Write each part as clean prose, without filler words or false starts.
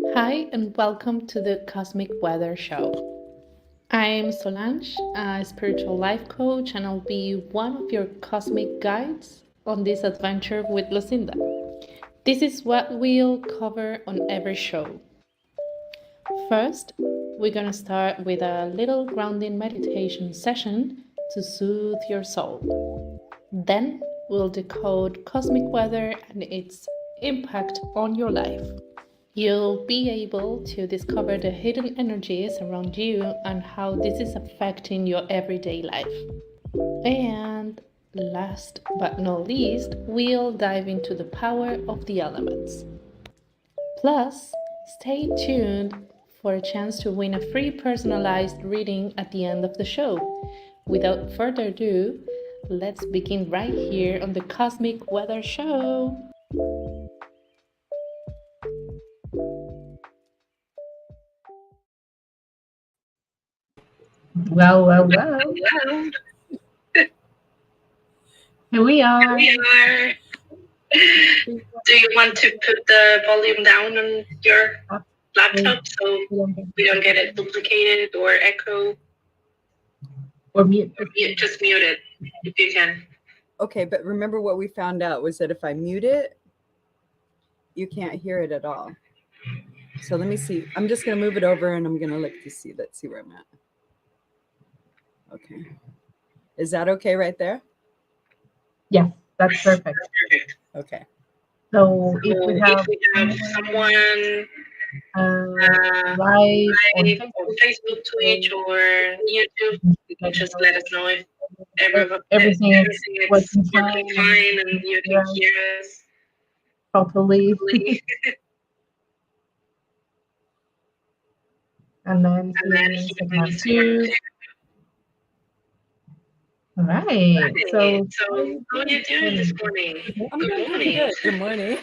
Hi, and welcome to the Cosmic Weather Show. I'm Solange, a spiritual life coach, and I'll be one of your cosmic guides on this adventure with Lucinda. This is what we'll cover on every show. First, we're going to start with a little grounding meditation session to soothe your soul. Then, we'll decode cosmic weather and its impact on your life. You'll be able to discover the hidden energies around you and how this is affecting your everyday life. And last but not least, we'll dive into the power of the elements. Plus, stay tuned for a chance to win a free personalized reading at the end of the show. Without further ado, let's begin right here on the Cosmic Weather Show. Well. Here we are. Do you want to put the volume down on your laptop so we don't get it duplicated or echo? Or mute. Just mute it if you can. Okay, but remember what we found out was that if I mute it, you can't hear it at all. So let me see. I'm just going to move it over and I'm going to look to see. Let's see where I'm at. Okay. Is that okay right there? Yes, that's perfect. Okay. So if we have someone live on Facebook, Twitch, or YouTube, you can just let us know if everything is working fine and you can hear us properly. And then segment 2. All right. So how are you doing this morning? I'm doing pretty good. Good morning.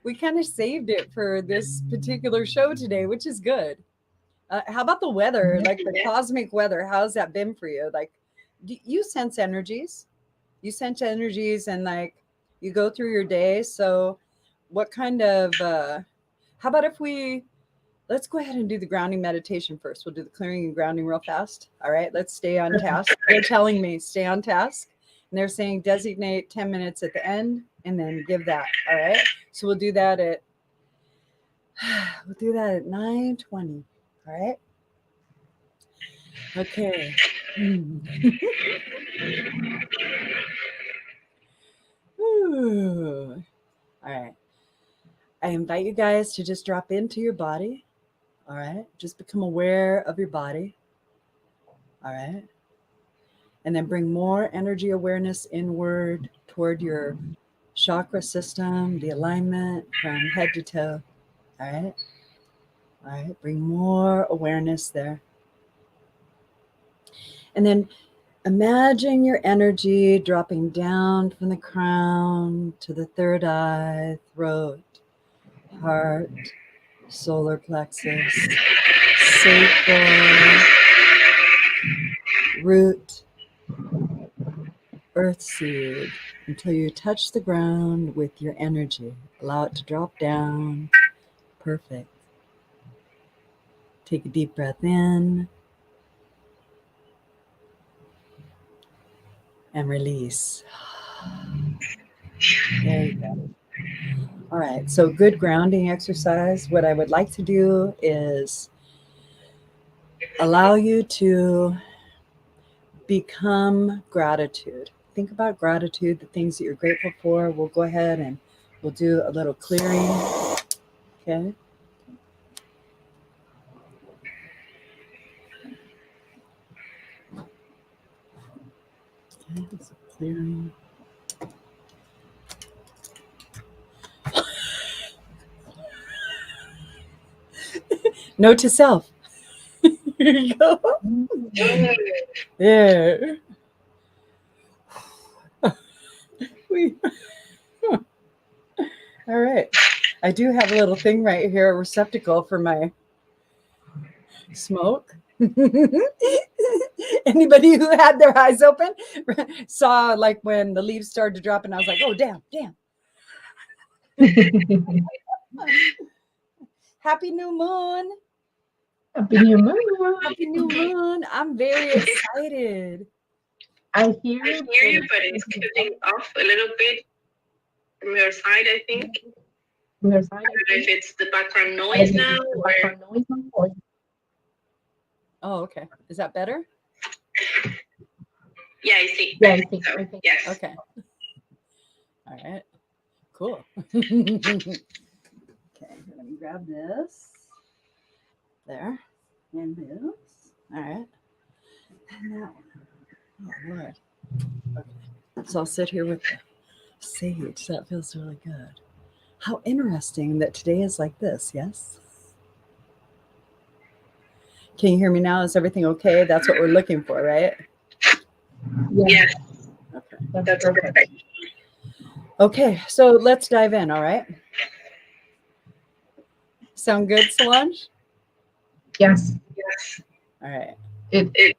We kind of saved it for this particular show today, which is good. How about the weather? Like the cosmic weather, how's that been for you? Like, do you sense energies? You sense energies and like you go through your day. So what kind of, how about if let's go ahead and do the grounding meditation first. We'll do the clearing and grounding real fast. All right, let's stay on task. They're telling me stay on task. And they're saying designate 10 minutes at the end and then give that. All right. So we'll do that at 9:20. All right. Okay. All right. I invite you guys to just drop into your body. All right. Just become aware of your body. All right. And then bring more energy awareness inward toward your chakra system, the alignment from head to toe. All right. All right. Bring more awareness there. And then imagine your energy dropping down from the crown to the third eye, throat, heart, solar plexus, sacral, root, earth seed, until you touch the ground with your energy. Allow it to drop down. Perfect. Take a deep breath in and release. There you go. All right, so good grounding exercise. What I would like to do is allow you to become gratitude. Think about gratitude, the things that you're grateful for. We'll go ahead and we'll do a little clearing. Okay. Okay, so clearing. Note to self. Here you go. There. All right. I do have a little thing right here, a receptacle for my smoke. Anybody who had their eyes open saw like when the leaves started to drop and I was like, oh, damn. Happy new moon. Happy New Moon. Happy new moon. I'm very excited. I hear I hear you, but it's cutting off a little bit from your side, I think. from your side. I don't know if it's the background I noise think now it's the or background noise now, or- Oh, okay. Is that better? yeah, I see. Yeah, I think so. I think. Yes. Okay. All right. Cool. Okay, let me grab this. There. And this. All right. And that one. Oh, Lord. Okay. So I'll sit here with the sage. That feels really good. How interesting that today is like this, yes? Can you hear me now? Is everything okay? That's what we're looking for, right? Yes, Okay. that's perfect. perfect. Okay, so let's dive in, all right? Sound good, Solange? Yes, Yes. All right. it.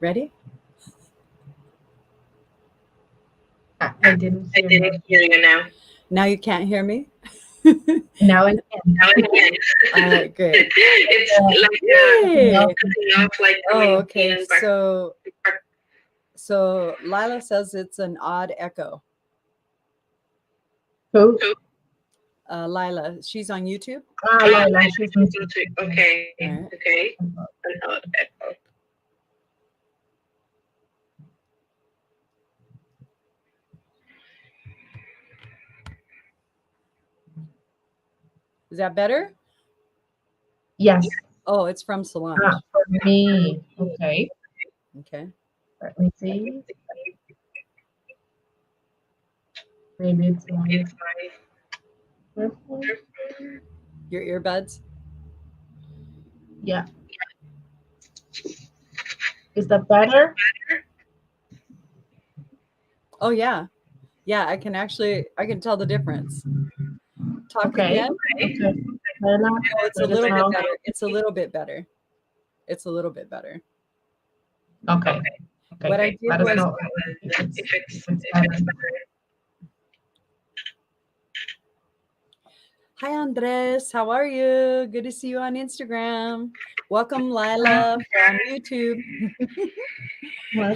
Ready? I didn't I hear didn't you. hear you now. Now you can't hear me? Now I can. Now I can. All right, great. It's like Yay! cutting off, like Oh, coming okay. in and back. So Lila says it's an odd echo. Who? Lila, she's on YouTube. Ah, Lila, she's on Okay. All right. Okay. Is that better? Yes. Oh, it's from Solange. For me. Okay. Okay. Let me see. Maybe it's my It's my earphone. Your earbuds? Yeah. Is that better? Oh yeah. Yeah, I can tell the difference. Talk Okay. again. Okay. Lila, Oh, it's a let us little bit know. better. It's a little bit better. It's a little bit better. Okay. Okay. What I did Let us was know if it's better. Hi Andres, how are you? Good to see you on Instagram. Welcome Lila on YouTube.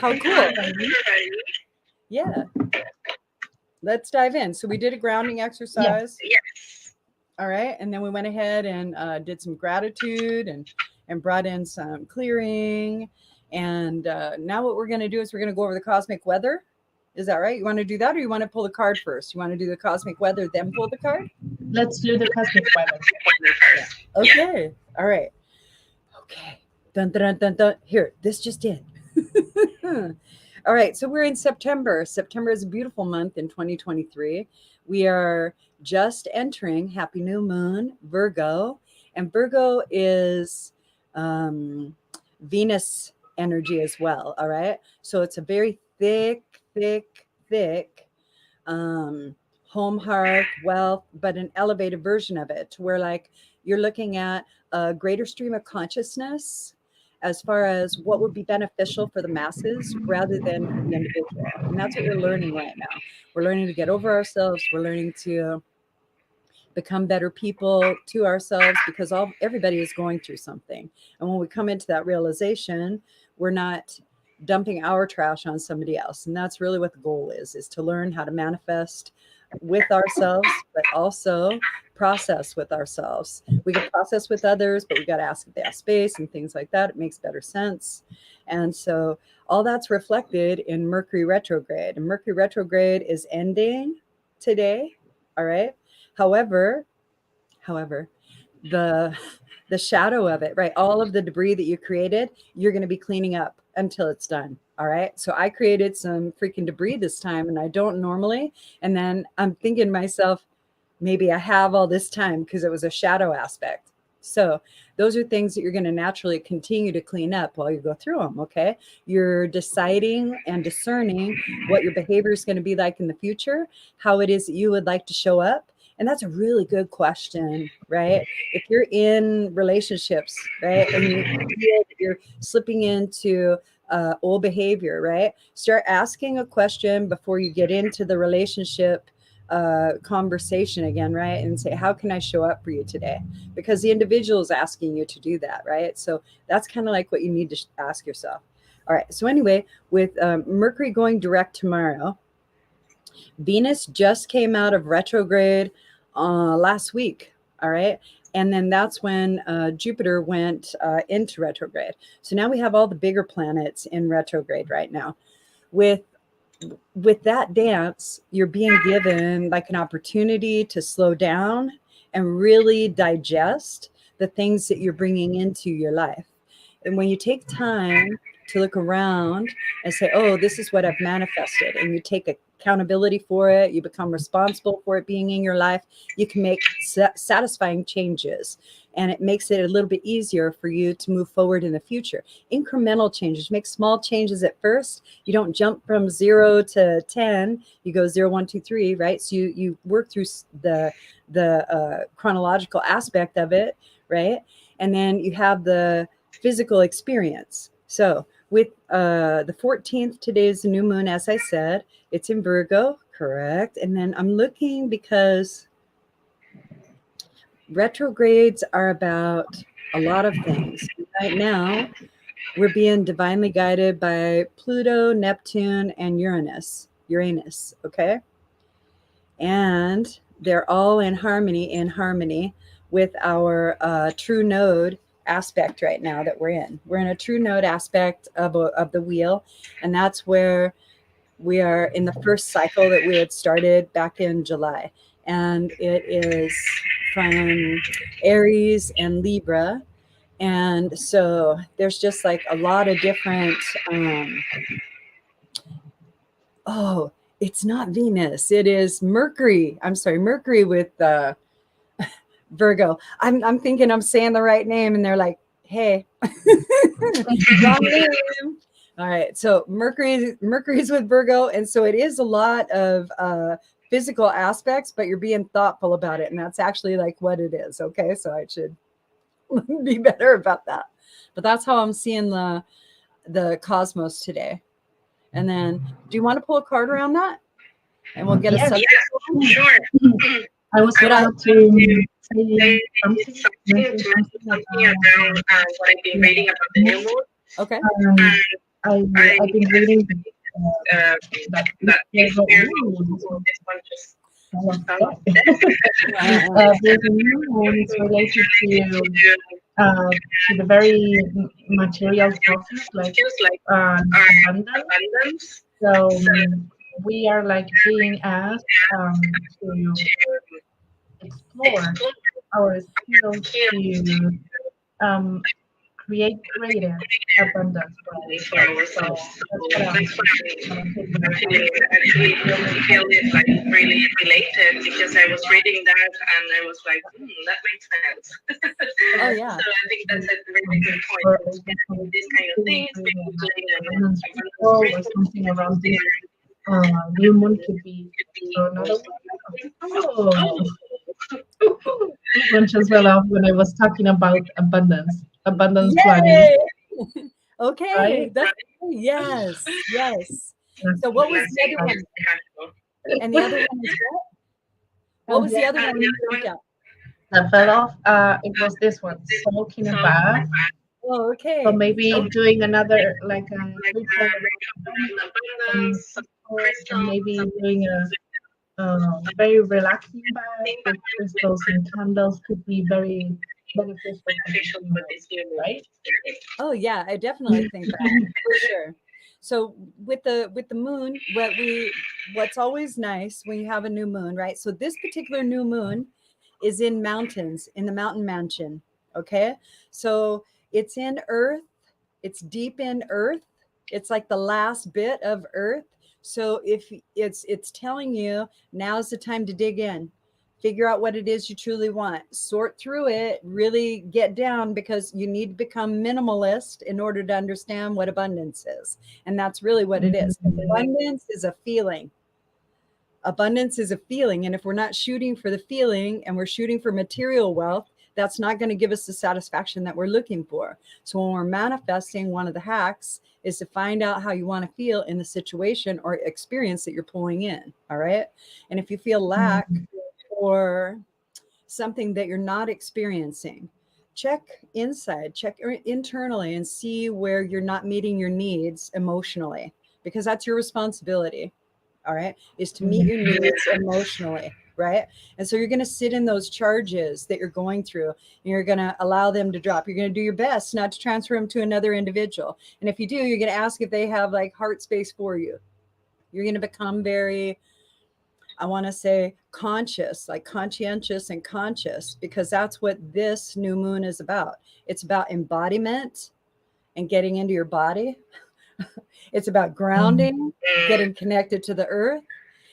How cool. Yeah. Let's dive in. So we did a grounding exercise. Yes. All right. And then we went ahead and did some gratitude and brought in some clearing. And now what we're going to do is we're going to go over the cosmic weather. Is that right? You want to do that, or you want to pull the card first? You want to do the cosmic weather, then pull the card? Let's do the cosmic weather. Okay. All right. Okay. Dun, dun, dun, dun, dun. Here, this just in. All right. So we're in September. September is a beautiful month in 2023. We are just entering Happy New Moon, Virgo. And Virgo is Venus energy as well. All right. So it's a very thick home, hearth, wealth, but an elevated version of it, where like you're looking at a greater stream of consciousness as far as what would be beneficial for the masses rather than for the individual. And that's what we're learning right now. We're learning to get over ourselves. We're learning to become better people to ourselves, because everybody is going through something. And when we come into that realization, we're not dumping our trash on somebody else. And that's really what the goal is to learn how to manifest with ourselves, but also process with ourselves. We can process with others, but we got to ask if they have space and things like that. It makes better sense. And so all that's reflected in Mercury retrograde. And Mercury retrograde is ending today. All right. However, the shadow of it, right? All of the debris that you created, you're going to be cleaning up until it's done. All right. So I created some freaking debris this time, and I don't normally. And then I'm thinking to myself, maybe I have all this time because it was a shadow aspect. So those are things that you're going to naturally continue to clean up while you go through them. Okay. You're deciding and discerning what your behavior is going to be like in the future, how it is that you would like to show up. And that's a really good question, right? If you're in relationships, right, and you feel that you're slipping into old behavior, right? Start asking a question before you get into the relationship conversation again, right? And say, how can I show up for you today? Because the individual is asking you to do that, right? So that's kind of like what you need to ask yourself. All right. So anyway, with Mercury going direct tomorrow, Venus just came out of retrograde last week. All right. And then that's when Jupiter went into retrograde. So now we have all the bigger planets in retrograde right now. With that dance, you're being given like an opportunity to slow down and really digest the things that you're bringing into your life. And when you take time to look around and say, oh, this is what I've manifested, and you take accountability for it, you become responsible for it being in your life, you can make satisfying changes. And it makes it a little bit easier for you to move forward in the future. Incremental changes, make small changes at first. You don't jump from 0 to 10. You go 0, 1, 2, 3, right? So you work through the chronological aspect of it, right? And then you have the physical experience. So with the 14th, today is the new moon, as I said. It's in Virgo, correct? And then I'm looking because retrogrades are about a lot of things. Right now, we're being divinely guided by Pluto, Neptune, and Uranus, okay? And they're all in harmony with our true node aspect right now that we're in. We're in a true node aspect of the wheel, and that's where we are in the first cycle that we had started back in July. And it is from Aries and Libra. And so there's just like a lot of different, it's not Venus, it is Mercury. I'm sorry, Mercury with Virgo. I'm thinking I'm saying the right name, and they're like, hey, wrong name. All right, so Mercury's with Virgo, and so it is a lot of physical aspects, but you're being thoughtful about it, and that's actually like what it is. Okay, so I should be better about that. But that's how I'm seeing the cosmos today. And then, do you want to pull a card around that, and we'll get a subject? Yeah, sure. I was about to say something around what I've been reading about the new moon. Okay. I've been reading that This one just there's a new moon. It's related to the very material process, like abundance. So we are like being asked to explore our skills to create greater abundance for ourselves. So that's what I'm feeling. Actually feel it like really related, because I was reading that and I was like, that makes sense. Oh yeah. So I think that's a really good point. These kind of things, or something around this new moon could be another one. This one just fell off when I was talking about abundance planning. Okay, right? that's yes. So what was the other one? And the other one is what? What was the other one you looked at? That fell off. It was this one, soaking a bath. Oh, okay. So maybe doing another like maybe doing a very relaxing bath with crystals and candles could be very beneficial for this year, right? Oh yeah, I definitely think that for sure. So with the moon, what's always nice when you have a new moon, right? So this particular new moon is in mountains, in the mountain mansion. Okay, so it's in Earth. It's deep in Earth. It's like the last bit of Earth. So if it's telling you now's the time to dig in, Figure out what it is you truly want. Sort through it, really get down, because you need to become minimalist in order to understand what abundance is. And that's really what it is. Abundance is a feeling. Abundance is a feeling. And if we're not shooting for the feeling and we're shooting for material wealth, that's not going to give us the satisfaction that we're looking for. So when we're manifesting, one of the hacks is to find out how you want to feel in the situation or experience that you're pulling in. All right. And if you feel lack or something that you're not experiencing, check inside, check internally, and see where you're not meeting your needs emotionally, because that's your responsibility. All right, is to meet your needs emotionally, right? And so you're going to sit in those charges that you're going through, and you're going to allow them to drop. You're going to do your best not to transfer them to another individual. And if you do, you're going to ask if they have like heart space for you. You're going to become very, I want to say, conscious, like conscientious and conscious, because that's what this new moon is about. It's about embodiment and getting into your body. It's about grounding, getting connected to the earth.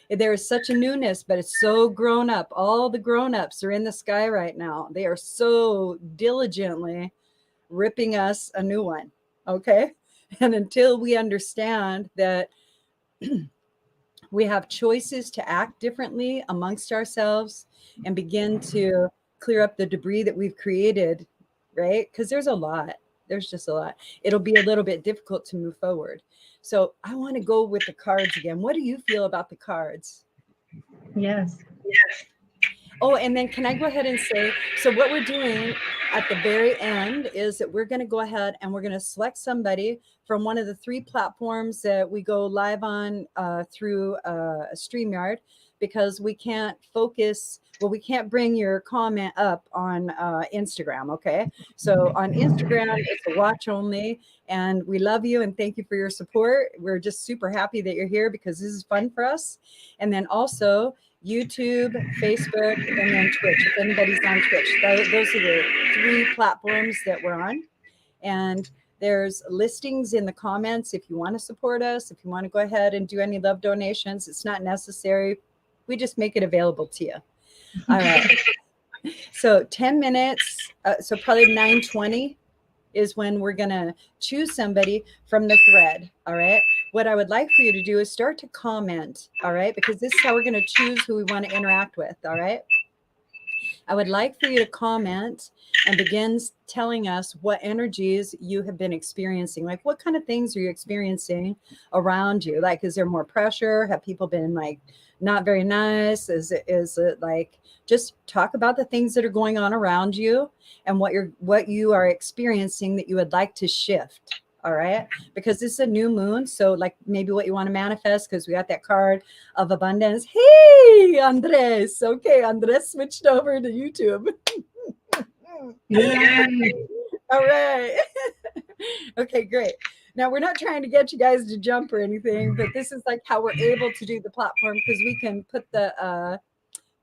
There is such a newness, but it's so grown up. All the grown-ups are in the sky right now. They are so diligently ripping us a new one. Okay. And until we understand that we have choices to act differently amongst ourselves and begin to clear up the debris that we've created, right? Because there's a lot. There's just a lot. It'll be a little bit difficult to move forward. So I want to go with the cards again. What do you feel about the cards? Yes. Oh, and then can I go ahead and say, so what we're doing at the very end is that we're going to go ahead and we're going to select somebody from one of the 3 platforms that we go live on through StreamYard, because we can't focus. Well, we can't bring your comment up on Instagram. Okay. So on Instagram, it's a watch only, and we love you and thank you for your support. We're just super happy that you're here because this is fun for us. And then also YouTube, Facebook, and then Twitch. If anybody's on Twitch, those are the 3 platforms that we're on. And there's listings in the comments if you want to support us, if you want to go ahead and do any love donations. It's not necessary. We just make it available to you. All right. So 10 minutes. So probably 9:20 is when we're going to choose somebody from the thread. All right. What I would like for you to do is start to comment. All right. Because this is how we're going to choose who we want to interact with. All right. I would like for you to comment and begin telling us what energies you have been experiencing. Like, what kind of things are you experiencing around you? Like, is there more pressure? Have people been like not very nice? Is it like, just talk about the things that are going on around you and what you are experiencing that you would like to shift. All right. Because this is a new moon. So like maybe what you want to manifest, because we got that card of abundance. Hey, Andres. Okay. Andres switched over to YouTube. All right. Okay, great. Now we're not trying to get you guys to jump or anything, but this is like how we're able to do the platform, because we can put the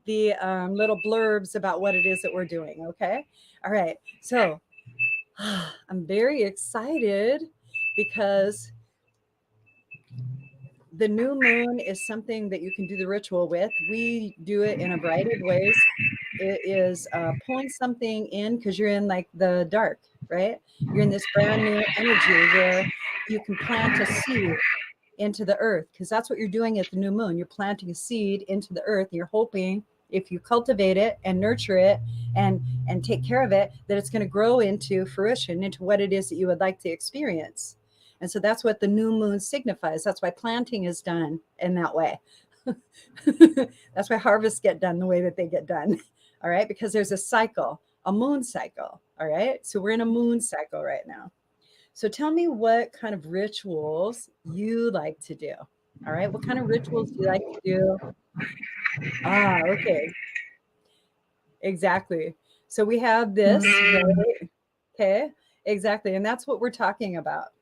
little blurbs about what it is that we're doing. Okay. All right. So I'm very excited because the new moon is something that you can do the ritual with. We do it in a variety of ways. It is pulling something in because you're in like the dark, right? You're in this brand new energy where you can plant a seed into the earth, because that's what you're doing at the new moon. You're planting a seed into the earth. You're hoping, if you cultivate it and nurture it and take care of it, that it's going to grow into fruition, into what it is that you would like to experience. And so that's what the new moon signifies. That's why planting is done in that way. That's why harvests get done the way that they get done. All right. Because there's a cycle, a moon cycle. All right. So we're in a moon cycle right now. So tell me what kind of rituals you like to do. All right. What kind of rituals do you like to do? Okay. Exactly. So we have this, right? Okay. Exactly. And that's what we're talking about.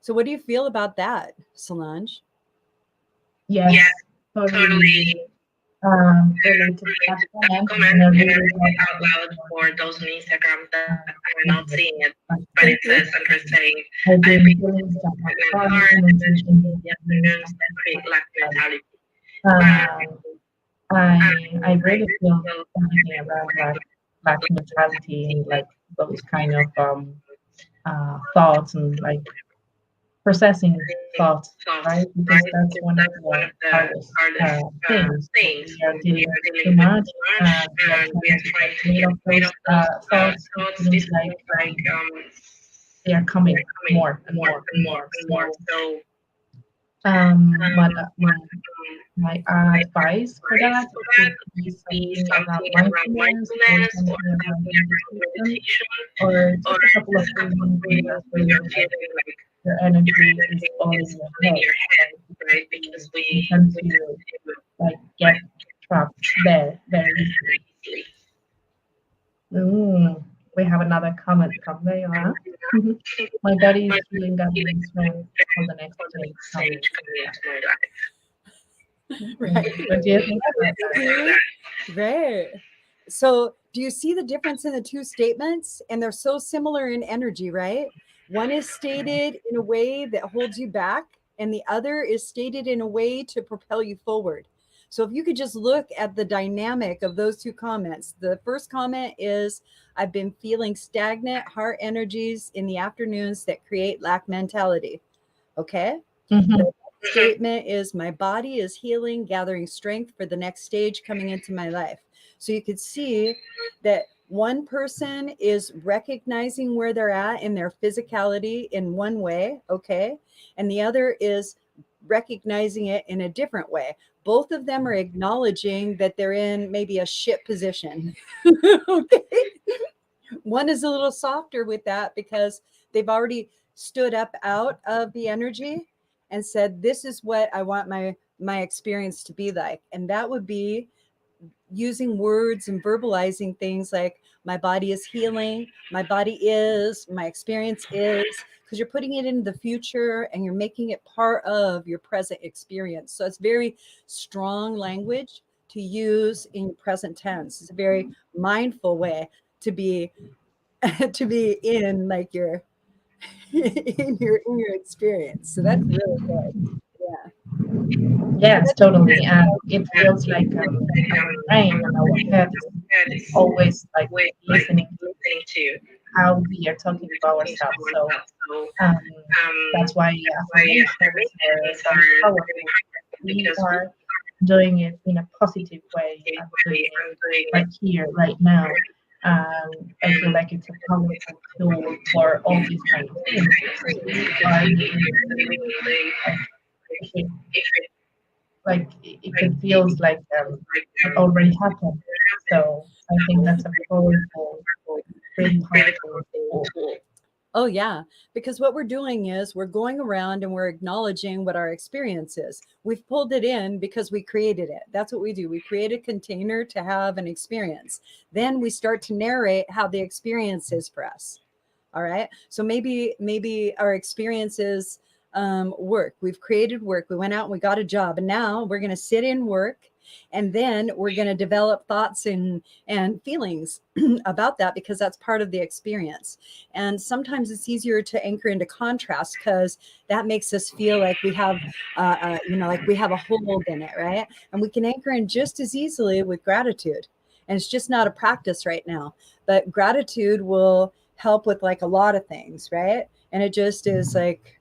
So what do you feel about that, Solange? Yes. Totally. Related to that comment out loud for those on Instagram that are not seeing it, but it says Andres saying, I've been feeling stuck hard in the afternoons that create lack mentality. I really feel anything around like neutrality and like those kind of thoughts and like processing thoughts, right? Because that's one of the hardest things when we are dealing with too much and we are trying to get rid of those thoughts. It seems like they are coming more and more and more. So, my advice for that would be something around mindfulness or something around meditation, or just a couple of breathing when you're feeling like your energy is all in your head, right? Because we tend to like get trapped there very easily. Mm, we have another comment from Leila. My body is feeling that strength for the next stage coming into my life. Right. What do you think about that? Right. So, do you see the difference in the two statements? And they're so similar in energy, right? One is stated in a way that holds you back, and the other is stated in a way to propel you forward. So, if you could just look at the dynamic of those two comments, the first comment is, I've been feeling stagnant heart energies in the afternoons that create lack mentality. Okay. Mhm. The statement is, my body is healing, gathering strength for the next stage coming into my life. So you could see that one person is recognizing where they're at in their physicality in one way, okay, and the other is recognizing it in a different way. Both of them are acknowledging that they're in maybe a shit position. Okay. One is a little softer with that because they've already stood up out of the energy and said, this is what I want my experience to be like. And that would be using words and verbalizing things like, my body is healing, my body is, my experience is, because you're putting it in the future and you're making it part of your present experience. So it's very strong language to use in present tense. It's a very mindful way to be to be in like your in your experience. So that's really good. Yeah. Yes, totally. And it feels like our brain and our head is always like listening to how we are talking about ourselves. So um, that's why affirmations are very powerful. We are doing it in a positive way and doing it right here, right now. I feel like it's a powerful tool for all these kind of things. Because we are living like, it feels like it already happened. So I think that's a powerful, really powerful tool. Oh, yeah. Because what we're doing is we're going around and we're acknowledging what our experience is. We've pulled it in because we created it. That's what we do. We create a container to have an experience. Then we start to narrate how the experience is for us. All right. So maybe our experiences work. We've created work. We went out and we got a job. And now we're going to sit in work. And then we're going to develop thoughts and feelings about that because that's part of the experience. And sometimes it's easier to anchor into contrast because that makes us feel like we have, like we have a hold in it, right? And we can anchor in just as easily with gratitude. And it's just not a practice right now. But gratitude will help with like a lot of things, right? And it just is like,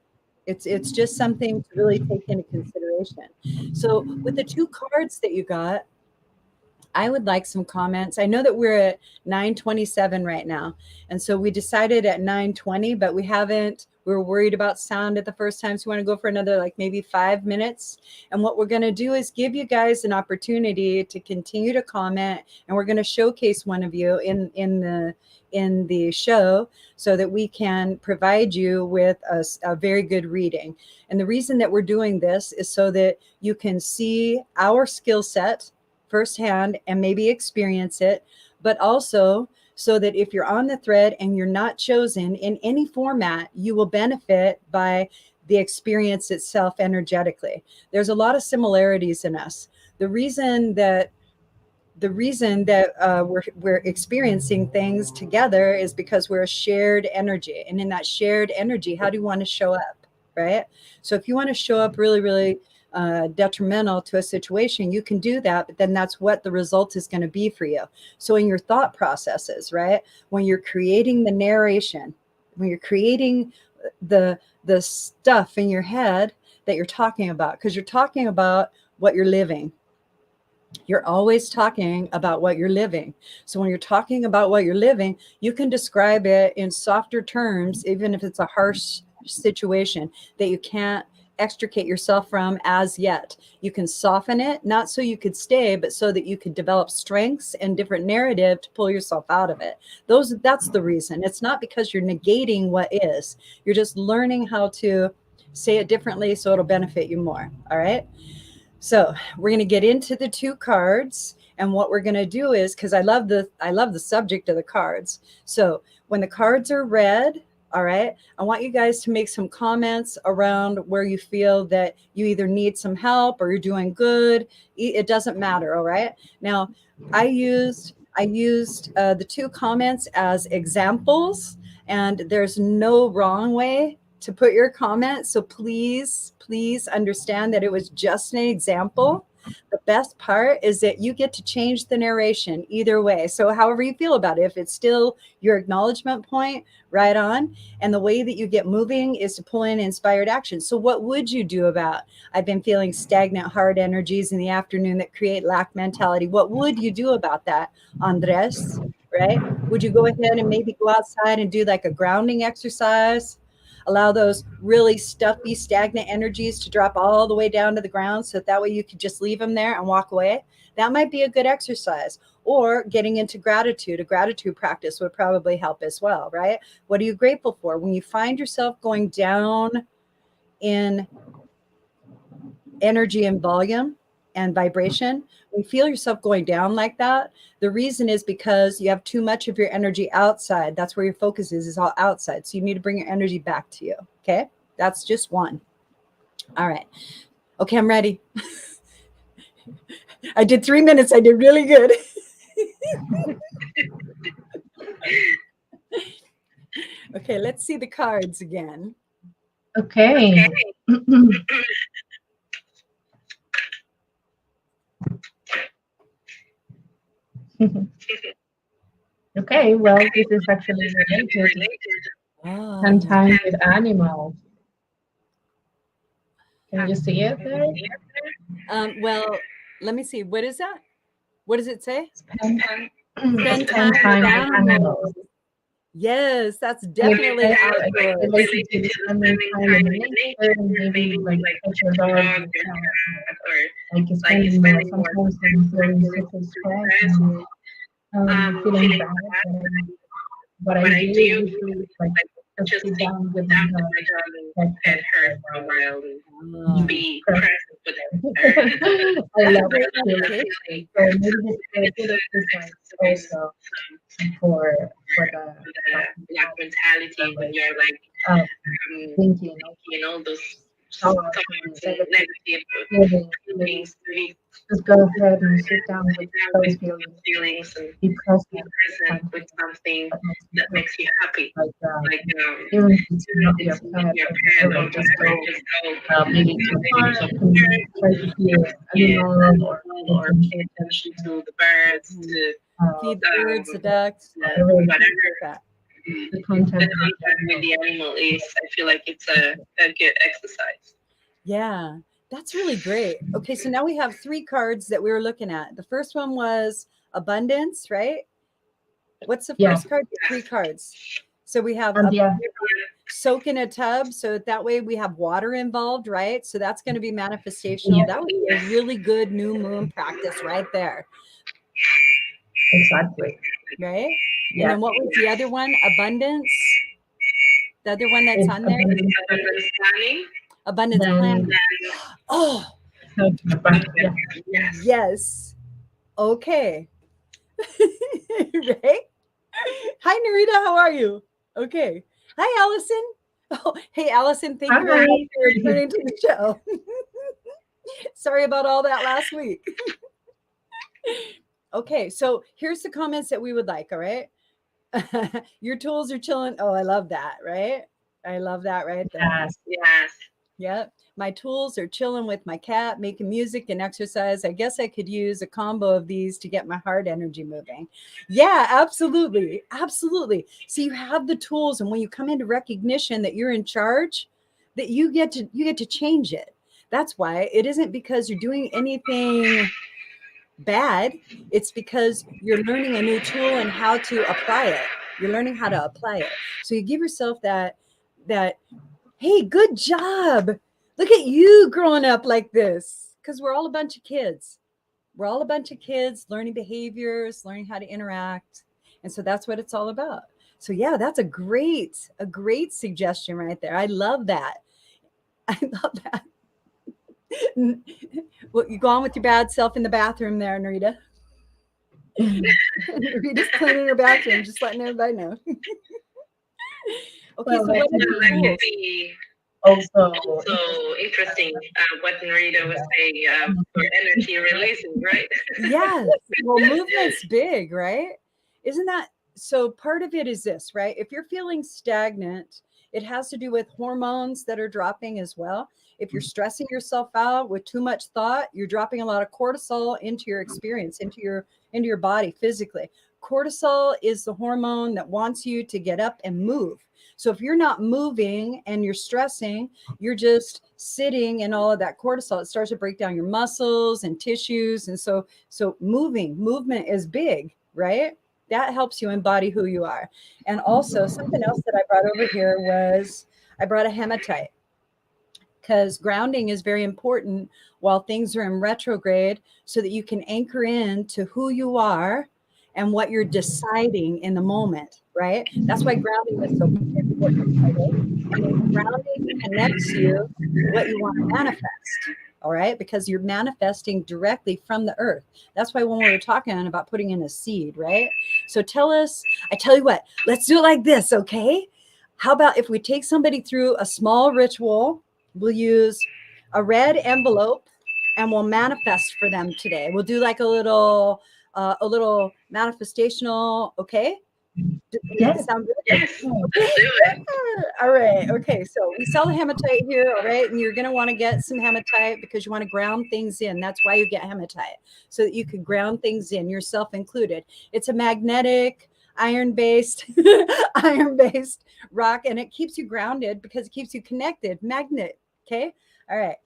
it's just something to really take into consideration. So with the two cards that you got, I would like some comments. I know that we're at 9:27 right now. And so we decided at 9:20, but we were worried about sound at the first time. So we want to go for another, like maybe 5 minutes. And what we're going to do is give you guys an opportunity to continue to comment. And we're going to showcase one of you in the show so that we can provide you with a very good reading. And the reason that we're doing this is so that you can see our skill set firsthand and maybe experience it, but also so that if you're on the thread and you're not chosen in any format, you will benefit by the experience itself energetically. There's a lot of similarities in us. The reason that we're experiencing things together is because we're a shared energy. And in that shared energy, how do you want to show up? Right? So if you want to show up really, really detrimental to a situation, you can do that, but then that's what the result is going to be for you. So in your thought processes, right, when you're creating the narration, when you're creating the stuff in your head that you're talking about, because you're talking about what you're living. You're always talking about what you're living. So when you're talking about what you're living, you can describe it in softer terms, even if it's a harsh situation that you can't extricate yourself from as yet. You can soften it, not so you could stay, but so that you could develop strengths and different narrative to pull yourself out of it. That's the reason. It's not because you're negating what is. You're just learning how to say it differently so it'll benefit you more. All right. So we're going to get into the 2 cards, and what we're going to do is, because I love the subject of the cards. So when the cards are read, all right, I want you guys to make some comments around where you feel that you either need some help or you're doing good. It doesn't matter. All right. Now I used the 2 comments as examples, and there's no wrong way to put your comment. So please understand that it was just an example. The best part is that you get to change the narration either way. So however you feel about it, if it's still your acknowledgement point, right on. And the way that you get moving is to pull in inspired action. So what would you do about, I've been feeling stagnant hard energies in the afternoon that create lack mentality? What would you do about that, Andres? Right? Would you go ahead and maybe go outside and do like a grounding exercise? Allow those really stuffy, stagnant energies to drop all the way down to the ground, so that way you could just leave them there and walk away. That might be a good exercise. Or getting into gratitude. A gratitude practice would probably help as well, right? What are you grateful for? When you find yourself going down in energy and volume and vibration, when you feel yourself going down like that, the reason is because you have too much of your energy outside. That's where your focus is all outside. So you need to bring your energy back to you. Okay. That's just one. All right. Okay. I'm ready. I did 3 minutes. I did really good. Okay. Let's see the cards again. Okay. Okay, well, this is actually related. Spend time with animals. Can you see it there? Well, let me see. What is that? What does it say? Spend Spend time with animals. Yes, that's definitely outdoors. Related to spending time in nature, maybe like pet your dog, your cat, or like spending more. Sometimes I'm feeling super stressed and feeling bad. What I do usually like just sit down with my dog and pet her for a while and be present with her. I love it. So maybe this is a good exercise also for the black mentality when you're like thinking, those thoughts and negative feelings. Just go ahead and sit down with those feelings and be present with something that makes you happy. Like even if it's not your pet, or just go maybe to a park and try to hear animal or pay attention to the birds, to feed the birds, the ducks, whatever. The contact with the animal is, I feel like it's a good exercise. Yeah, that's really great. Okay, so now we have 3 cards that we were looking at. The first one was abundance, right? What's the first card? 3 cards. So we have soak in a tub. So that way we have water involved, right? So that's going to be manifestational. Yeah. That would be a really good new moon practice right there. Exactly. Right? Yeah. And then what was the other one? Abundance. The other one that's on there? Abundance planning. Abundance planning. Oh. Yes. Okay. Right? Hi, Narita. How are you? Okay. Hi, Allison. Oh, hey, Allison. Thank you very much for returning to the show. Sorry about all that last week. Okay, so here's the comments that we would like. All right. Your tools are chilling. Oh, I love that. Right. I love that right there. Yes. Yep. my tools are chilling with my cat, making music and exercise. I guess I could use a combo of these to get my heart energy moving. Yeah, absolutely. Absolutely. So you have the tools, and when you come into recognition that you're in charge, that you get to change it. That's why it isn't because you're doing anything bad. It's because you're learning a new tool and how to apply it. You're learning how to apply it. So you give yourself that, hey, good job. Look at you growing up like this. Because we're all a bunch of kids. We're all a bunch of kids learning behaviors, learning how to interact. And so that's what it's all about. So yeah, that's a great suggestion right there. I love that. I love that. Well, you go on with your bad self in the bathroom there, Narita. Narita's cleaning her bathroom, just letting everybody know. Okay, Well, so what That could be also so interesting what Narita was saying for energy releasing, right? Yes. Well, movement's big, right? Isn't that so? Part of it is this, right? If you're feeling stagnant, it has to do with hormones that are dropping as well. If you're stressing yourself out with too much thought, you're dropping a lot of cortisol into your experience, into your body physically. Cortisol is the hormone that wants you to get up and move. So if you're not moving and you're stressing, you're just sitting in all of that cortisol. It starts to break down your muscles and tissues. And so movement is big, right? That helps you embody who you are. And also something else that I brought over here was I brought a hematite, because grounding is very important while things are in retrograde, so that you can anchor in to who you are and what you're deciding in the moment, right? That's why grounding is so important. Right? And grounding connects you to what you want to manifest. All right, because you're manifesting directly from the earth. That's why when we were talking about putting in a seed, right? So I tell you what, let's do it like this, okay? How about if we take somebody through a small ritual? We'll use a red envelope and we'll manifest for them today. We'll do like a little manifestational, okay? Does that sound good? Yes, let's do it. All right. Okay. So we sell the hematite here. All right. And you're going to want to get some hematite because you want to ground things in. That's why you get hematite, so that you can ground things in, yourself included. It's a magnetic, iron-based rock, and it keeps you grounded because it keeps you connected. Magnet. Okay. All right.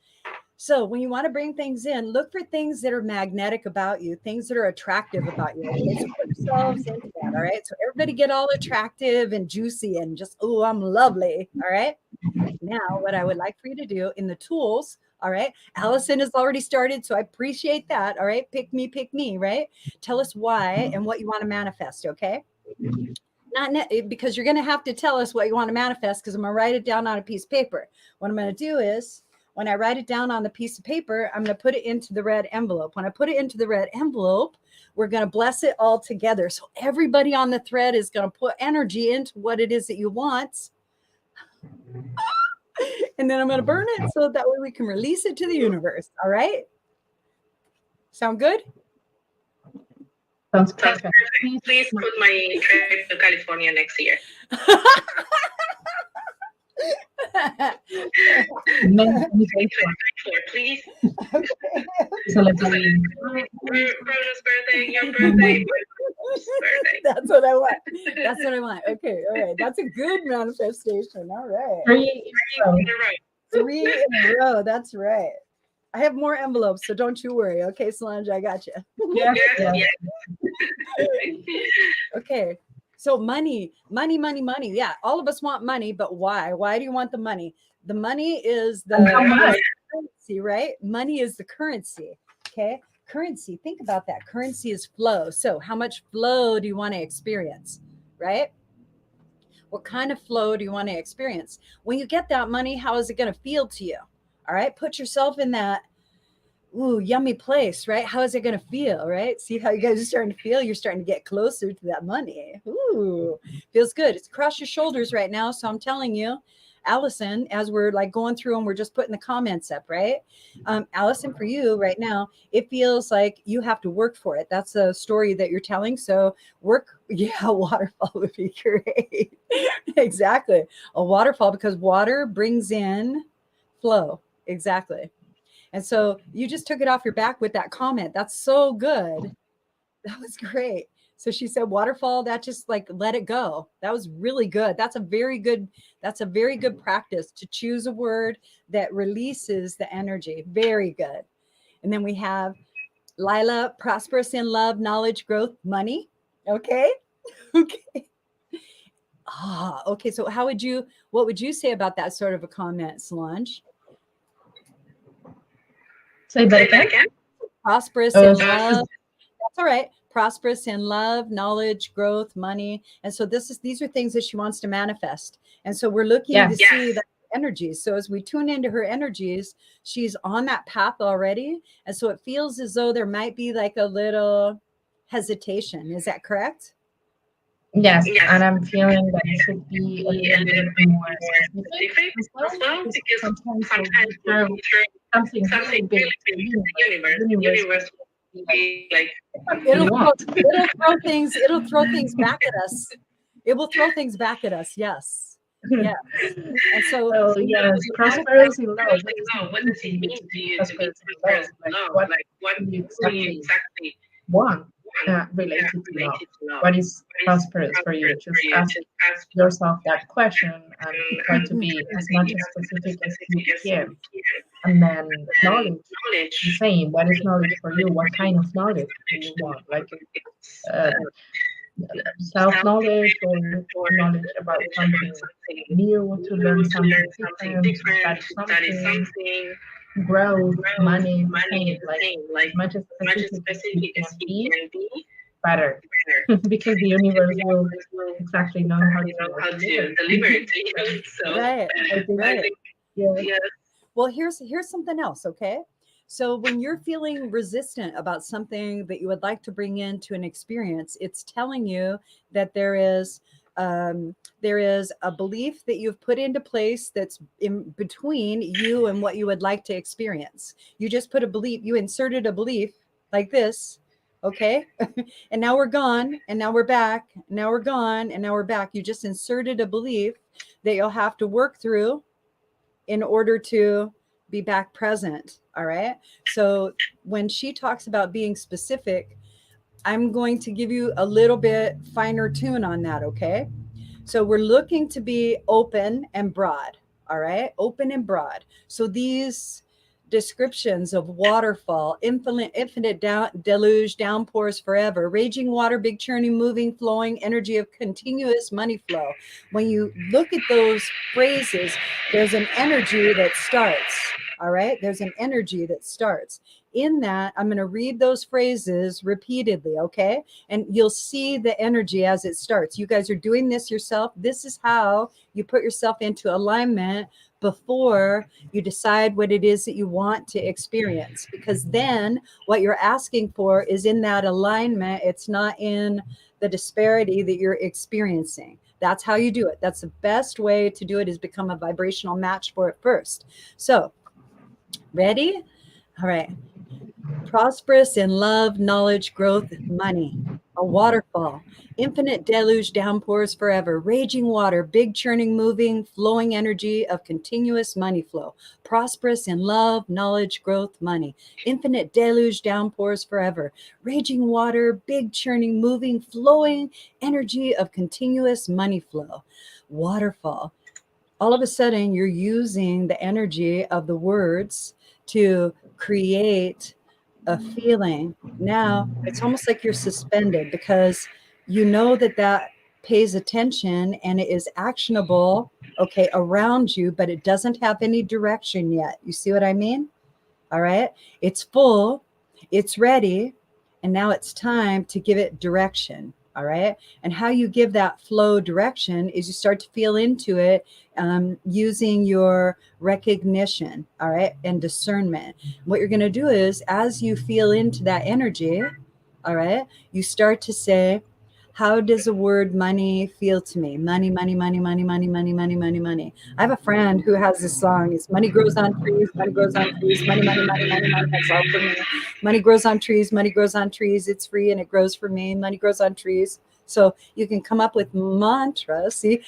So when you want to bring things in, look for things that are magnetic about you, things that are attractive about you. Okay, so put yourselves into that. All right. So everybody get all attractive and juicy and just, oh, I'm lovely. All right. Now, what I would like for you to do in the tools. All right. Allison has already started, so I appreciate that. All right. Pick me. Right. Tell us why and what you want to manifest. Okay. Because you're going to have to tell us what you want to manifest, because I'm going to write it down on a piece of paper. What I'm going to do is, when I write it down on the piece of paper, I'm going to put it into the red envelope. When I put it into the red envelope, we're going to bless it all together. So everybody on the thread is going to put energy into what it is that you want. And then I'm going to burn it so that way we can release it to the universe. All right? Sound good? Sounds Sounds perfect. perfect. Please put my trip to California next year. Please. So let's see. Rhoda's birthday, your birthday, my birthday. That's what I want. That's what I want. Okay. All right. That's a good manifestation. All right. 3 In a row. 3 in a row. That's right. I have more envelopes, so don't you worry. Okay, Solange, I got you. Yes, Yes, yes. yes. Okay. So money. Yeah, all of us want money, but why? Why do you want the money? The money is the And how much? currency, right? Money is the currency. Okay. Currency. Think about that. Currency is flow. So how much flow do you want to experience? Right? What kind of flow do you want to experience? When you get that money, how is it going to feel to you? All right. Put yourself in that yummy place, right? How is it going to feel, right? See how you guys are starting to feel? You're starting to get closer to that money. Ooh, feels good. It's across your shoulders right now. So I'm telling you, Allison, as we're like going through and we're just putting the comments up, right? Allison, for you right now, it feels like you have to work for it. That's a story that you're telling. So work. Yeah, waterfall would be great. Exactly. A waterfall, because water brings in flow. Exactly. And so you just took it off your back with that comment. That's so good. That was great. So she said waterfall, that just like let it go. That was really good. That's a very good practice to choose a word that releases the energy. Very good. And then we have Lila, prosperous in love, knowledge, growth, money. Okay. Okay. Okay. So what would you say about that sort of a comment, Solange? Say that again. Prosperous in love. That's all right. Prosperous in love, knowledge, growth, money. And so these are things that she wants to manifest. And so we're looking to see the energies. So as we tune into her energies, she's on that path already. And so it feels as though there might be like a little hesitation. Is that correct? Yes, and I'm feeling that it should be a little bit more specific as well, because sometimes we'll be through something really big, the universe will be like, it'll throw things back at us. It will throw things back at us. Yes. Yeah. And so, yes, prosperous in love. What does it mean to you to be prosperous in love? Like, what do you exactly want? Related to love. What is prosperous for you? Just ask yourself that question and try to be as much as specific as you can. And then knowledge, the same. What is knowledge for you? What kind of knowledge do you want? Like self-knowledge or knowledge about something new, to learn something different, to study something. Growth, money, like as much as specific as you can be, better. Because the universe will exactly know how to deliver it to you. So right. I think, yes. Well, here's something else, okay? So when you're feeling resistant about something that you would like to bring into an experience, it's telling you that there is a belief that you've put into place that's in between you and what you would like to experience. You just put a belief, you inserted a belief like this, okay? And now we're gone, and now we're back, now we're gone, and now we're back. You just inserted a belief that you'll have to work through in order to be back present. All right. So when she talks about being specific, I'm going to give you a little bit finer tune on that. Okay. So we're looking to be open and broad. All right. Open and broad. So these descriptions of waterfall, infinite deluge, downpours forever, raging water, big churning, moving, flowing, energy of continuous money flow. When you look at those phrases, there's an energy that starts. All right. There's an energy that starts. In that, I'm going to read those phrases repeatedly, okay? And you'll see the energy as it starts. You guys are doing this yourself. This is how you put yourself into alignment before you decide what it is that you want to experience. Because then what you're asking for is in that alignment. It's not in the disparity that you're experiencing. That's how you do it. That's the best way to do it, is become a vibrational match for it first. So, ready? All right. Prosperous in love, knowledge, growth, money. A waterfall. Infinite deluge downpours forever. Raging water, big churning, moving, flowing energy of continuous money flow. Prosperous in love, knowledge, growth, money. Infinite deluge downpours forever. Raging water, big churning, moving, flowing energy of continuous money flow. Waterfall. All of a sudden, you're using the energy of the words to create a feeling. Now it's almost like you're suspended, because you know that pays attention and it is actionable, okay, around you, but it doesn't have any direction yet. You see what I mean? All right. It's full, it's ready, and now it's time to give it direction. All right. And how you give that flow direction is you start to feel into it using your recognition. All right. And discernment. What you're going to do is, as you feel into that energy, all right, you start to say, how does the word money feel to me? Money, money, money, money, money, money, money, money, money. I have a friend who has this song. It's money grows on trees, money grows on trees, money, money, money, money, money. That's all for me. Money grows on trees, money grows on trees. It's free and it grows for me. Money grows on trees. So you can come up with mantras. See,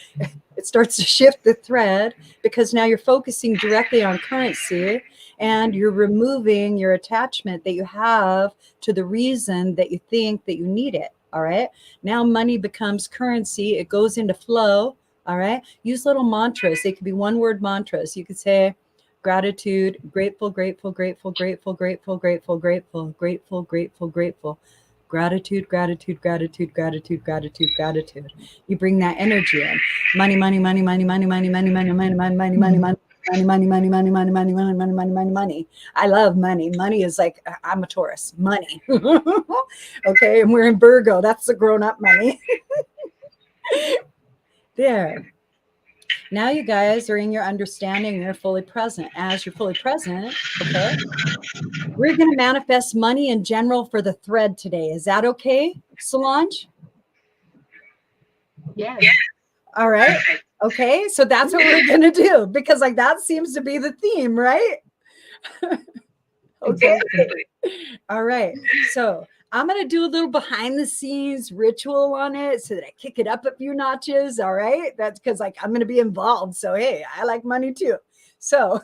it starts to shift the thread because now you're focusing directly on currency and you're removing your attachment that you have to the reason that you think that you need it. All right. Now money becomes currency. It goes into flow. All right. Use little mantras. They could be one word mantras. You could say gratitude, grateful, grateful, grateful, grateful, grateful, grateful, grateful, grateful, grateful, grateful. Gratitude, gratitude, gratitude, gratitude, gratitude, gratitude. You bring that energy in. Money, money, money, money, money, money, money, money, money, money, money, money, money. Money, money, money, money, money, money, money, money, money, money, money. I love money. Money is like, I'm a Taurus. Money. Okay. And we're in Virgo. That's the grown-up money. There. Now you guys are in your understanding. You're fully present. As you're fully present, okay, we're going to manifest money in general for the thread today. Is that okay, Solange? Yeah. All right. Okay. So that's what we're going to do because like that seems to be the theme, right? Okay. Exactly. All right. So I'm going to do a little behind the scenes ritual on it so that I kick it up a few notches. All right. That's because like I'm going to be involved. So, hey, I like money too. So,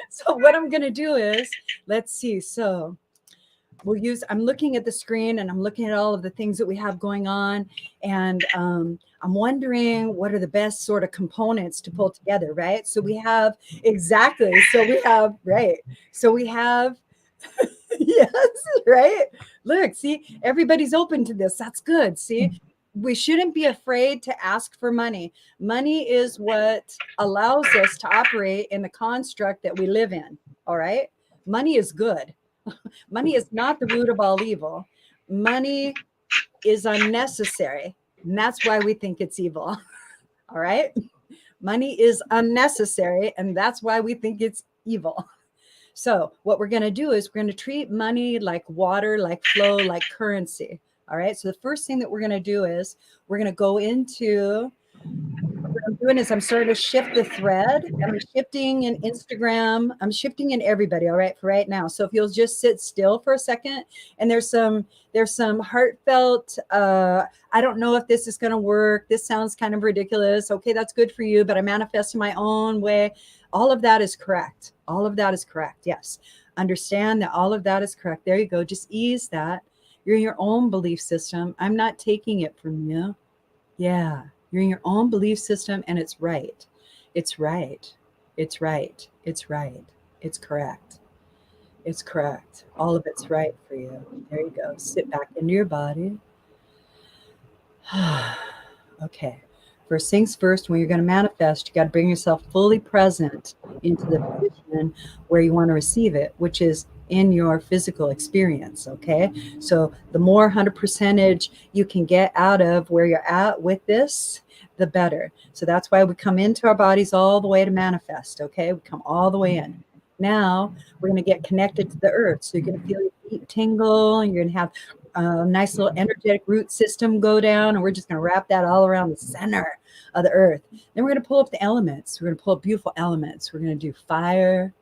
so what I'm going to do is, let's see. So I'm looking at the screen and I'm looking at all of the things that we have going on. And I'm wondering what are the best sort of components to pull together, right? So we have, exactly. So we have, right. So we have, yes, right. Look, see, everybody's open to this. That's good. See, we shouldn't be afraid to ask for money. Money is what allows us to operate in the construct that we live in. All right. Money is good. Money is not the root of all evil. Money is unnecessary. And that's why we think it's evil. All right. Money is unnecessary. And that's why we think it's evil. So what we're going to do is we're going to treat money like water, like flow, like currency. All right. So the first thing that we're going to do is we're going to go into, what I'm doing is I'm starting to shift the thread. I'm shifting in Instagram. I'm shifting in everybody. All right. For right now. So if you'll just sit still for a second, and there's some heartfelt, I don't know if this is going to work. This sounds kind of ridiculous. Okay. That's good for you, but I manifest in my own way. All of that is correct. All of that is correct. Yes. Understand that all of that is correct. There you go. Just ease that. You're in your own belief system. I'm not taking it from you. Yeah. You're in your own belief system and it's right. It's right. It's right. It's right. It's correct. It's correct. All of it's right for you. There you go. Sit back into your body. Okay. First things first, when you're going to manifest, you got to bring yourself fully present into the position where you want to receive it, which is in your physical experience. Okay. So the more 100% you can get out of where you're at with this, the better. So that's why we come into our bodies all the way to manifest. Okay. We come all the way in. Now we're going to get connected to the earth. So you're going to feel your feet tingle and you're going to have a nice little energetic root system go down. And we're just going to wrap that all around the center of the earth. Then we're going to pull up the elements. We're going to pull up beautiful elements. We're going to do fire.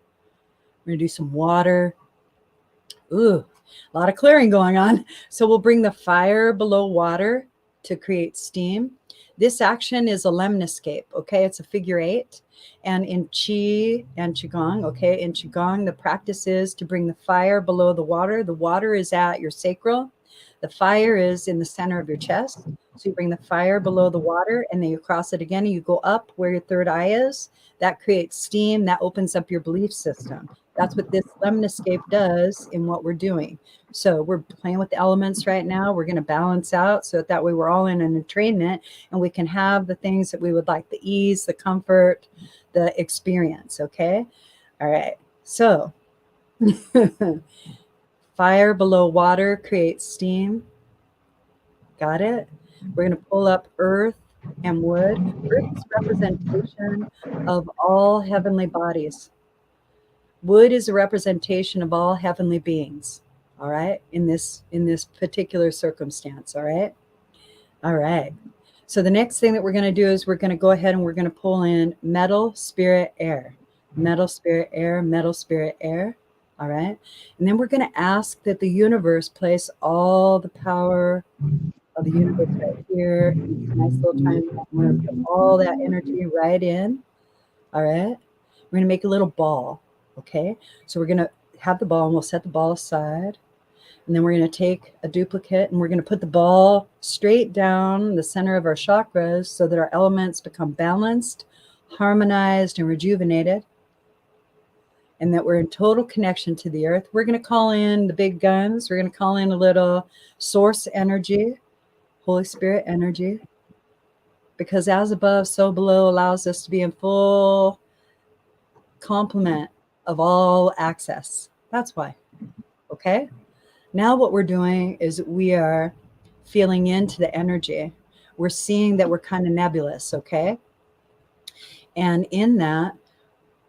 We're going to do some water. Ooh, a lot of clearing going on. So we'll bring the fire below water to create steam. This action is a lemniscape, okay? It's a figure 8. And in Qi and Qigong, okay, in Qigong, the practice is to bring the fire below the water. The water is at your sacral. The fire is in the center of your chest. So you bring the fire below the water and then you cross it again and you go up where your third eye is. That creates steam. That opens up your belief system. That's what this lemniscape does in what we're doing. So we're playing with the elements right now. We're going to balance out so that way we're all in an entrainment and we can have the things that we would like, the ease, the comfort, the experience. Okay. All right. So fire below water creates steam. Got it? We're going to pull up earth and wood. Earth is representation of all heavenly bodies. Wood is a representation of all heavenly beings. All right. In this particular circumstance. All right. All right. So the next thing that we're going to do is we're going to go ahead and we're going to pull in metal, spirit, air. Metal, spirit, air, metal, spirit, air. All right. And then we're going to ask that the universe place all the power of the universe right here in this nice little triangle. We're going to put all that energy right in. All right. We're going to make a little ball. Okay. So we're going to have the ball and we'll set the ball aside. And then we're going to take a duplicate and we're going to put the ball straight down the center of our chakras so that our elements become balanced, harmonized, and rejuvenated. And that we're in total connection to the earth. We're going to call in the big guns. We're going to call in a little source energy, Holy Spirit energy, because as above, so below allows us to be in full complement of all access. That's why. Okay. Now what we're doing is we are feeling into the energy. We're seeing that we're kind of nebulous. Okay. And in that,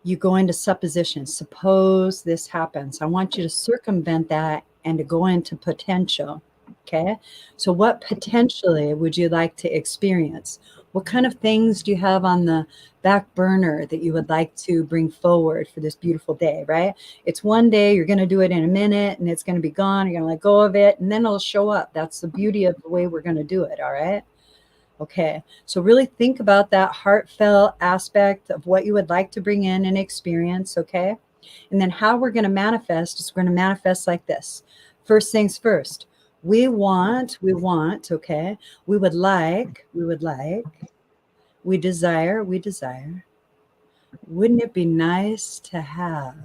you go into supposition. Suppose this happens. I want you to circumvent that and to go into potential. Okay. So what potentially would you like to experience? What kind of things do you have on the back burner that you would like to bring forward for this beautiful day, right? It's one day, you're going to do it in a minute and it's going to be gone. You're going to let go of it and then it'll show up. That's the beauty of the way we're going to do it. All right. Okay, so really think about that heartfelt aspect of what you would like to bring in and experience, okay? And then how we're going to manifest is we're going to manifest like this. First things first, we want, okay? We would like, we desire. Wouldn't it be nice to have?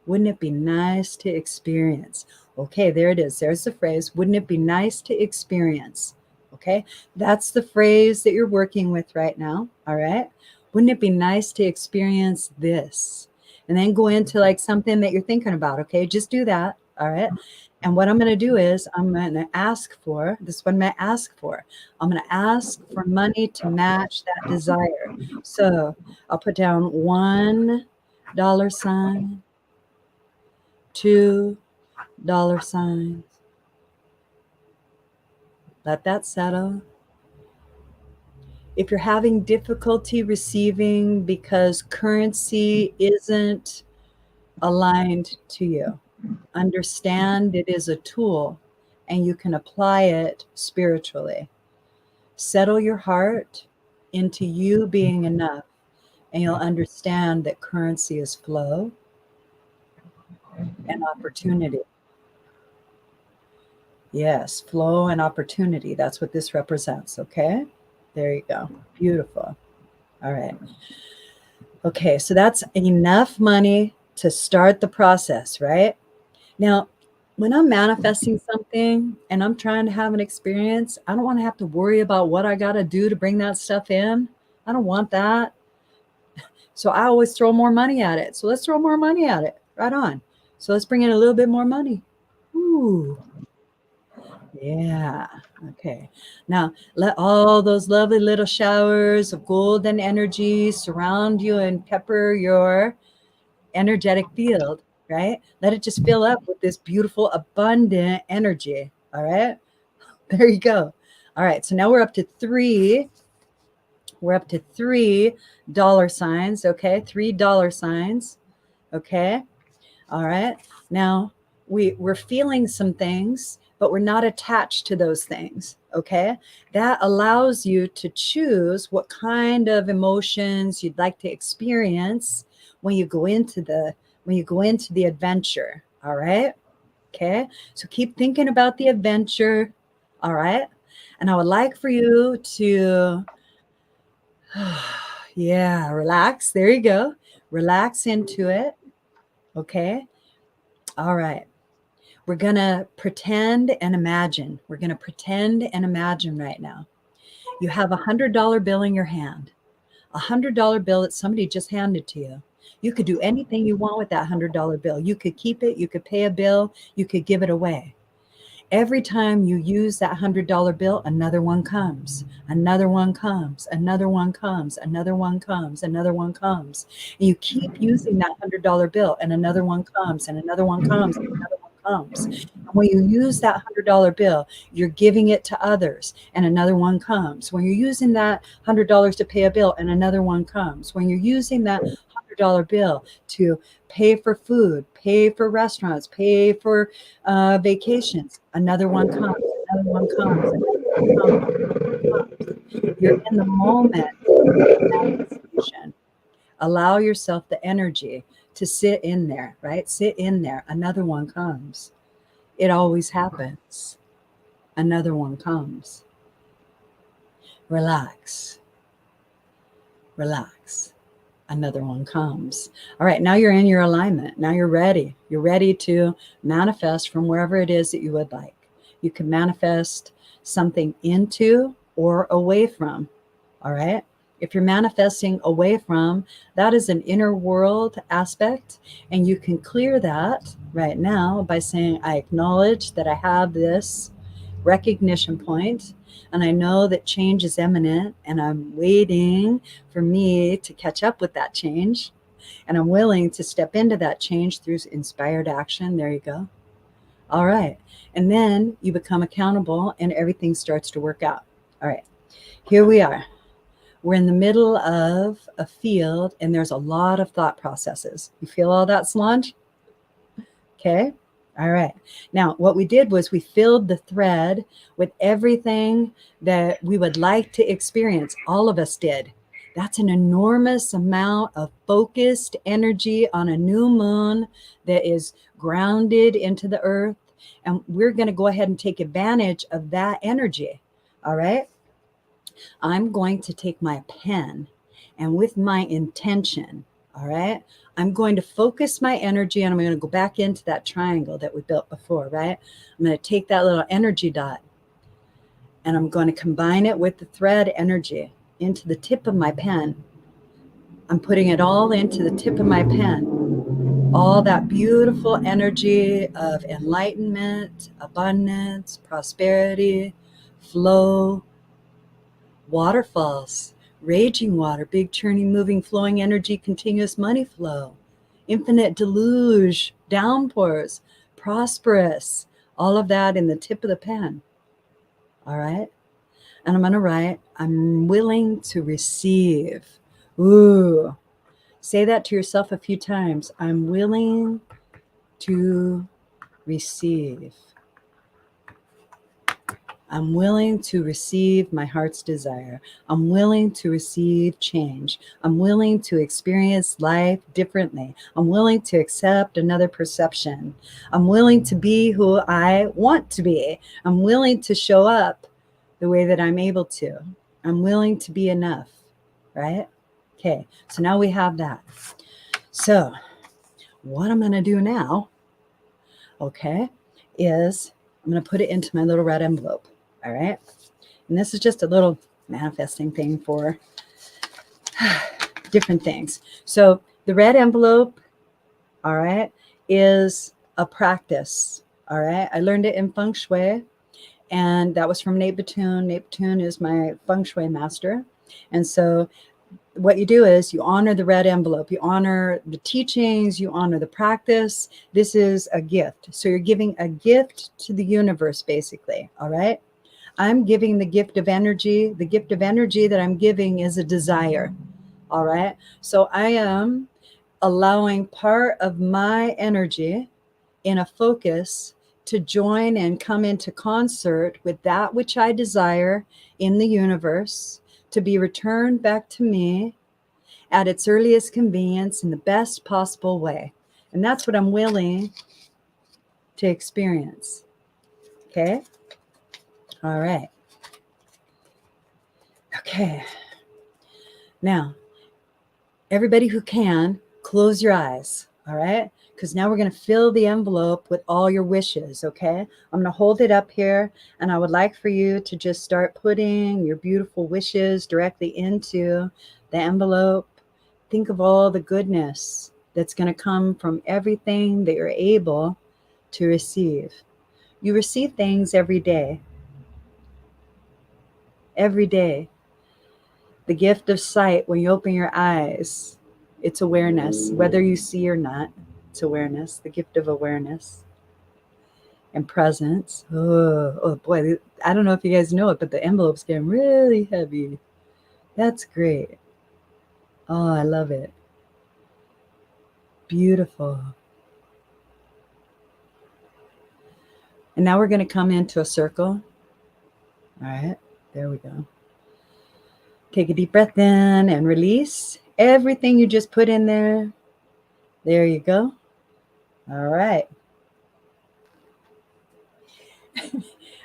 Wouldn't it be nice to experience? Okay, there it is. There's the phrase, wouldn't it be nice to experience? Okay, that's the phrase that you're working with right now. All right. Wouldn't it be nice to experience this? And then go into like something that you're thinking about. Okay, just do that. All right. And what I'm going to do is I'm going to ask for this is what I'm going to ask for. I'm going to ask for money to match that desire. So I'll put down $1 sign, $2 signs. Let that settle. If you're having difficulty receiving because currency isn't aligned to you, understand it is a tool and you can apply it spiritually. Settle your heart into you being enough and you'll understand that currency is flow and opportunity. Yes, flow and opportunity. That's what this represents. Okay. There you go. Beautiful. All right. Okay. So that's enough money to start the process, right? Now, when I'm manifesting something and I'm trying to have an experience, I don't want to have to worry about what I got to do to bring that stuff in. I don't want that. So I always throw more money at it. So let's throw more money at it. Right on. So let's bring in a little bit more money. Ooh. Yeah. Okay. Now let all those lovely little showers of golden energy surround you and pepper your energetic field, right? Let it just fill up with this beautiful, abundant energy. All right. There you go. All right. So now we're up to $3. We're up to $3 signs. Okay. $3 signs. Okay. All right. Now we're feeling some things, but we're not attached to those things. Okay. That allows you to choose what kind of emotions you'd like to experience when you go into the adventure. All right. Okay. So keep thinking about the adventure. All right. And I would like for you to, yeah, relax. There you go. Relax into it. Okay. All right. We're going to pretend and imagine. We're going to pretend and imagine right now. You have a $100 bill in your hand, a $100 bill that somebody just handed to you. You could do anything you want with that $100 bill. You could keep it. You could pay a bill. You could give it away. Every time you use that $100 bill, another one comes, another one comes, another one comes, another one comes, another one comes. And you keep using that $100 bill and another one comes and another one comes and another one comes. And when you use that $100 bill, you're giving it to others and another one comes. When you're using that $100 to pay a bill and another one comes. When you're using that $100 bill to pay for food, pay for restaurants, pay for vacations. Another one comes, another one comes, another one comes. You're in the moment of manifestation. Allow yourself the energy to sit in there, right? Sit in there. Another one comes. It always happens. Another one comes. Relax. Relax. Another one comes. All right, now you're in your alignment. Now you're ready. You're ready to manifest from wherever it is that you would like. You can manifest something into or away from. All right. If you're manifesting away from, that is an inner world aspect. And you can clear that right now by saying, I acknowledge that I have this recognition point, and I know that change is imminent, and I'm waiting for me to catch up with that change. And I'm willing to step into that change through inspired action. There you go. All right. And then you become accountable and everything starts to work out. All right. Here we are. We're in the middle of a field and there's a lot of thought processes. You feel all that, Solange? Okay. All right. Now, what we did was we filled the thread with everything that we would like to experience. All of us did. That's an enormous amount of focused energy on a new moon that is grounded into the earth. And we're going to go ahead and take advantage of that energy. All right. I'm going to take my pen and with my intention, all right, I'm going to focus my energy and I'm going to go back into that triangle that we built before, right? I'm going to take that little energy dot and I'm going to combine it with the thread energy into the tip of my pen. I'm putting it all into the tip of my pen. All that beautiful energy of enlightenment, abundance, prosperity, flow, waterfalls, raging water, big churning, moving, flowing energy, continuous money flow, infinite deluge, downpours, prosperous, all of that in the tip of the pen. All right. And I'm going to write, I'm willing to receive. Ooh, say that to yourself a few times. I'm willing to receive. I'm willing to receive my heart's desire. I'm willing to receive change. I'm willing to experience life differently. I'm willing to accept another perception. I'm willing to be who I want to be. I'm willing to show up the way that I'm able to. I'm willing to be enough, right? Okay, so now we have that. So what I'm going to do now, okay, is I'm going to put it into my little red envelope. All right. And this is just a little manifesting thing for different things. So the red envelope, all right, is a practice. All right. I learned it in feng shui, and that was from Nate Batoon. Nate Batoon is my feng shui master. And so what you do is you honor the red envelope, you honor the teachings, you honor the practice. This is a gift. So you're giving a gift to the universe, basically. All right. I'm giving the gift of energy. The gift of energy that I'm giving is a desire. All right. So I am allowing part of my energy in a focus to join and come into concert with that which I desire in the universe to be returned back to me at its earliest convenience in the best possible way. And that's what I'm willing to experience. Okay. All right. Okay. Now, everybody who can, close your eyes, all right? Because now we're going to fill the envelope with all your wishes, okay? I'm going to hold it up here, and I would like for you to just start putting your beautiful wishes directly into the envelope. Think of all the goodness that's going to come from everything that you're able to receive. You receive things every day. Every day. The gift of sight, when you open your eyes, it's awareness. Whether you see or not, it's awareness, the gift of awareness and presence. Oh boy, I don't know if you guys know it, but the envelope's getting really heavy. That's great. Oh, I love it. Beautiful. And now we're going to come into a circle. All right, there we go. Take a deep breath in and release everything you just put in there. There you go. All right.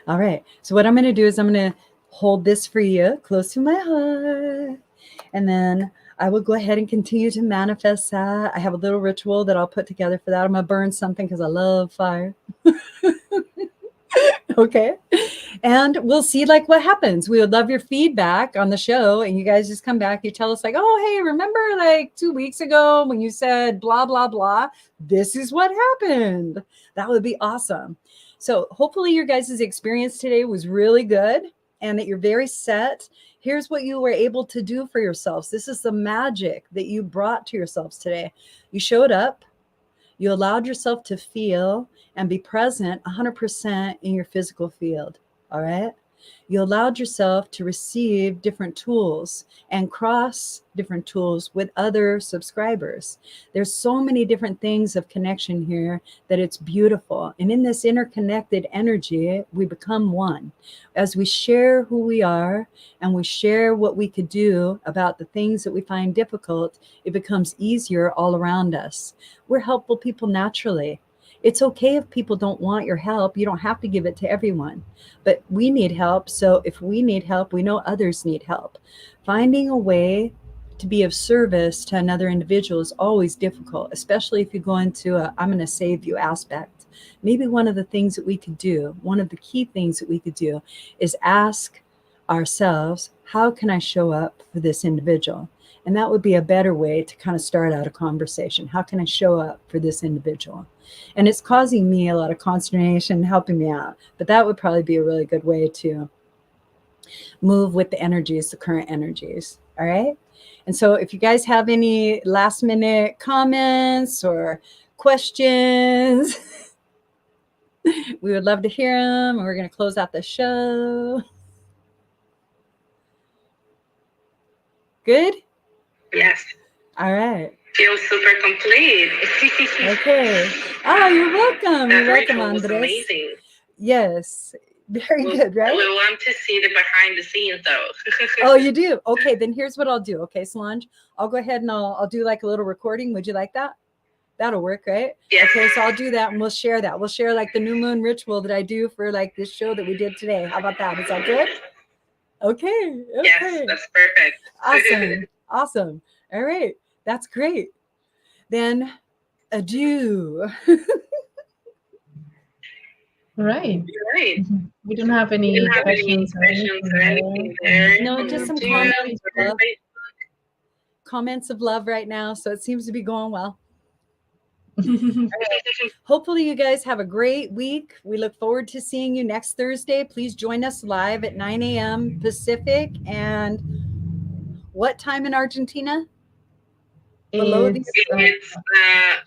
All right. So what I'm going to do is I'm going to hold this for you close to my heart. And then I will go ahead and continue to manifest that. I have a little ritual that I'll put together for that. I'm going to burn something because I love fire. Okay. And we'll see like what happens. We would love your feedback on the show. And you guys just come back. You tell us like, oh, hey, remember like 2 weeks ago when you said blah, blah, blah, this is what happened. That would be awesome. So hopefully your guys' experience today was really good and that you're very set. Here's what you were able to do for yourselves. This is the magic that you brought to yourselves today. You showed up. You allowed yourself to feel and be present 100% in your physical field. All right. You allowed yourself to receive different tools and cross different tools with other subscribers. There's so many different things of connection here that it's beautiful. And in this interconnected energy, we become one. As we share who we are and we share what we could do about the things that we find difficult, it becomes easier all around us. We're helpful people naturally. It's okay if people don't want your help. You don't have to give it to everyone, but we need help. So if we need help, we know others need help. Finding a way to be of service to another individual is always difficult, especially if you go into a I'm going to save you aspect. Maybe one of the things that we could do, one of the key things that we could do is ask ourselves, how can I show up for this individual? And that would be a better way to kind of start out a conversation. How can I show up for this individual? And it's causing me a lot of consternation, helping me out. But that would probably be a really good way to move with the energies, the current energies. All right. And so if you guys have any last minute comments or questions, we would love to hear them. And we're going to close out the show. Good? Yes. All right. Feels super complete. Okay. Oh, you're welcome. You're welcome, ritual was Andres. amazing. Yes. Very good, right? We want to see the behind the scenes though. Oh, you do? Okay, then here's what I'll do. Okay, Solange, I'll go ahead and I'll do like a little recording. Would you like that? That'll work, right? Yes. Okay, so I'll do that and we'll share that. We'll share like the new moon ritual that I do for like this show that we did today. How about that? Is that good? Okay. Yes, that's perfect. Awesome. Awesome. All right. That's great. Then adieu. Right. Right. We don't have any questions or anything there. No, just some Yeah, comments of love right now. So it seems to be going well. Hopefully you guys have a great week. We look forward to seeing you next Thursday. Please join us live at 9 a.m. Pacific. And what time in Argentina? It's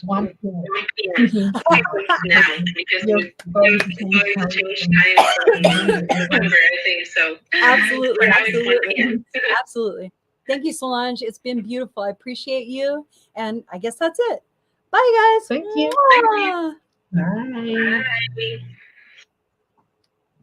1 p.m. now because we're going to change time from November, I think so. Absolutely, For now it's 1 absolutely, p.m. absolutely. Thank you, Solange. It's been beautiful. I appreciate you. And I guess that's it. Bye, guys. Thank you. Mwah. Bye. Bye.